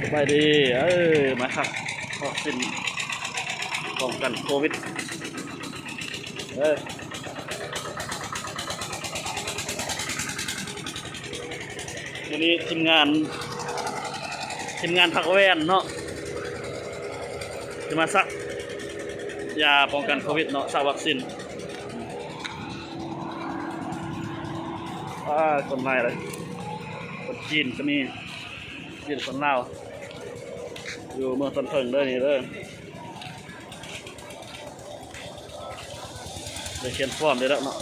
สบายดีมาครับก็เป็นป้องกันโควิดทีนี้ทีมงานพักแวนเนาะจะมาซักยาป้องกันโควิดเนาะซักวัคซีนคนใหม่เลยคนจีนก็มีจีนคนลาวอยู่เมืองต้นเพิงเด้อนี่เด้อได้เขียนฟอร์มได้แล้วเนาะ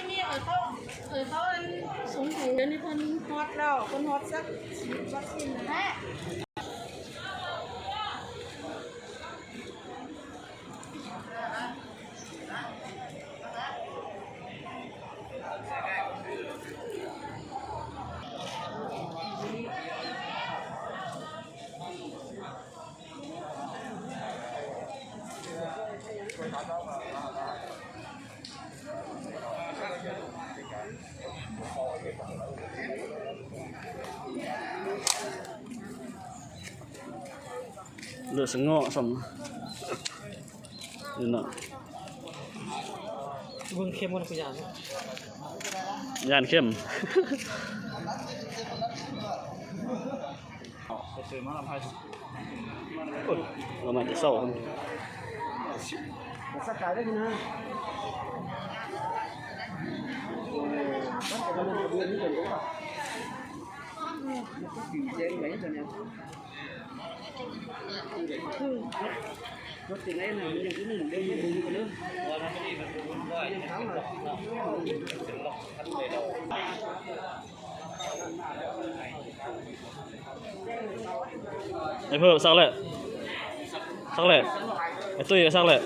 นี่เขาสูงถึงเดี๋ยวนี้เพิ่นฮอตแล้วเพิ่นฮอตสักวัคซีนแท้เลือดสงอสมนี่เนาะ เบิ่งเข้มมันคือยานยานเข้มไปซื้อมาลำไส้เรามาจะเศร้าสักขายได้ไหมนะมันจะเป็นเดือนนี้เป็นหรือเปล่าเจ๊งไหมตัวเนี้ยรถติดไหนหนึ่งยังที่หนึ่งเด้งดูกันเนอะไอ้เพิ่มซักเลยไอ้ตุ้ยซักเลย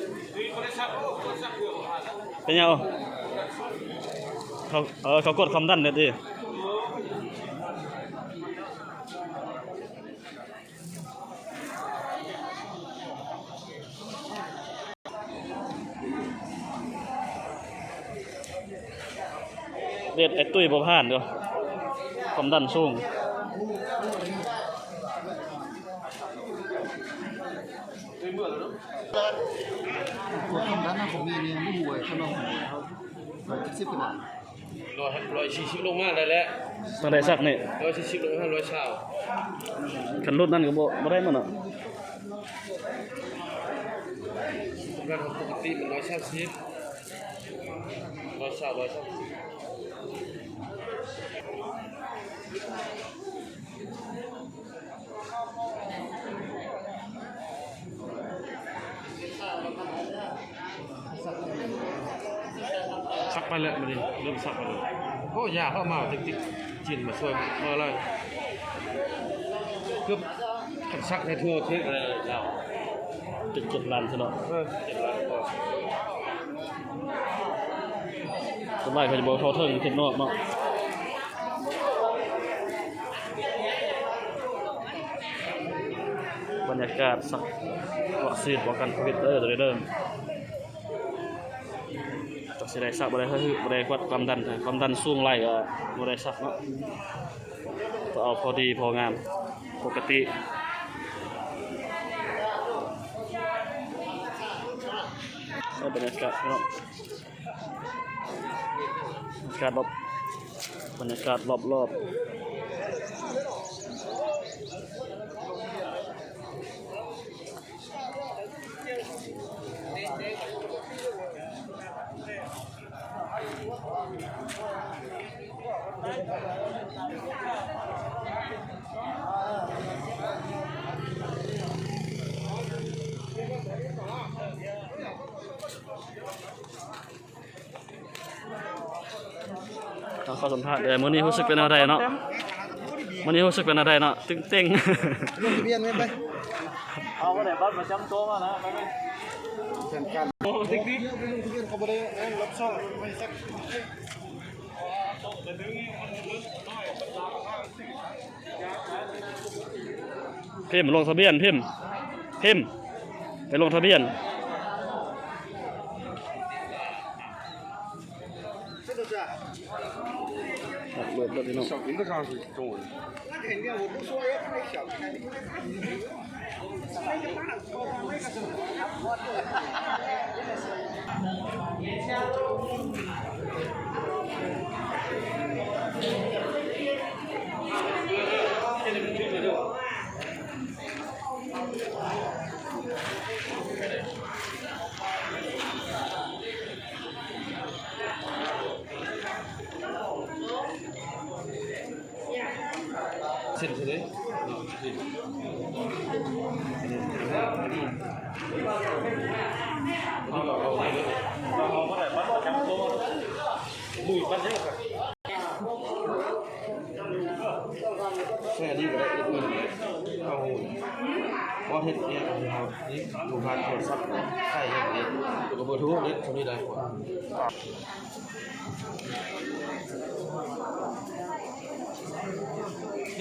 เป็นยังเขากดความดันเนี่ยดิเรียดไอ้ตุ้ยบ่ผ่านเด้อความดันสูงความดันนะผมมีเนี่ยไม่ห่วยขนม170ขนาด140ลงมาได้แล้วต้องได้สักนี่140ลงมา100ชาวคันรุ่นนั้นก็บ่ได้มันเนาะงานของปกติมัน130 สักไปแล้วมันเริ่มสักไปเลยโอ้ยาเข้ามาติ๊กจีนมาช่วยมาอะไรเกือบขันซักในทั่วเทศอะไรเรา7 ล้านซะเนาะ7 ล้านกว่าสบายเขาจะบอกเขาเทิงเทคโนโลยีเนาะบรรยากาศสักวัคซีนป้องกันโควิดเริ่มต้องสิได้สักบ่ได้วัดความดันสูงไหลก็บ่ได้สักเนาะต้องเอาพอดีพองามปกติบรรยากาศเนาะบรรยากาศรอบเข้าสัมภาษณ์มื้อนี้รู้สึกเป็นอะไรเนาะ วันนี้รู้สึกเป็นอะไรเนาะตึงเต้ง ลงทะเบียนไว้ไป เอาไปไหนบัตรประจำตัวมานะไปไหม แข่งกัน โอ้ติ๊กติ๊ก เดี๋ยวไปลงทะเบียนเขาบ่ได้รับช่องไม่สัก พิมพ์ลงทะเบียนพิมพ์ไปลงทะเบียน เสร็จแล้วจ้ะ เบิดพี่น้อง 小平的上是中文。那肯定我不说也太小看你。现在嘞，แค่นี้ก็ได้อื่นเอาว่าเห็ดเนี่ยครับนี่ดูผ่านโทรศัพท์ใช่ยังไงตัวกับเบอร์โทรนี่คนนี้ได้กว่า เ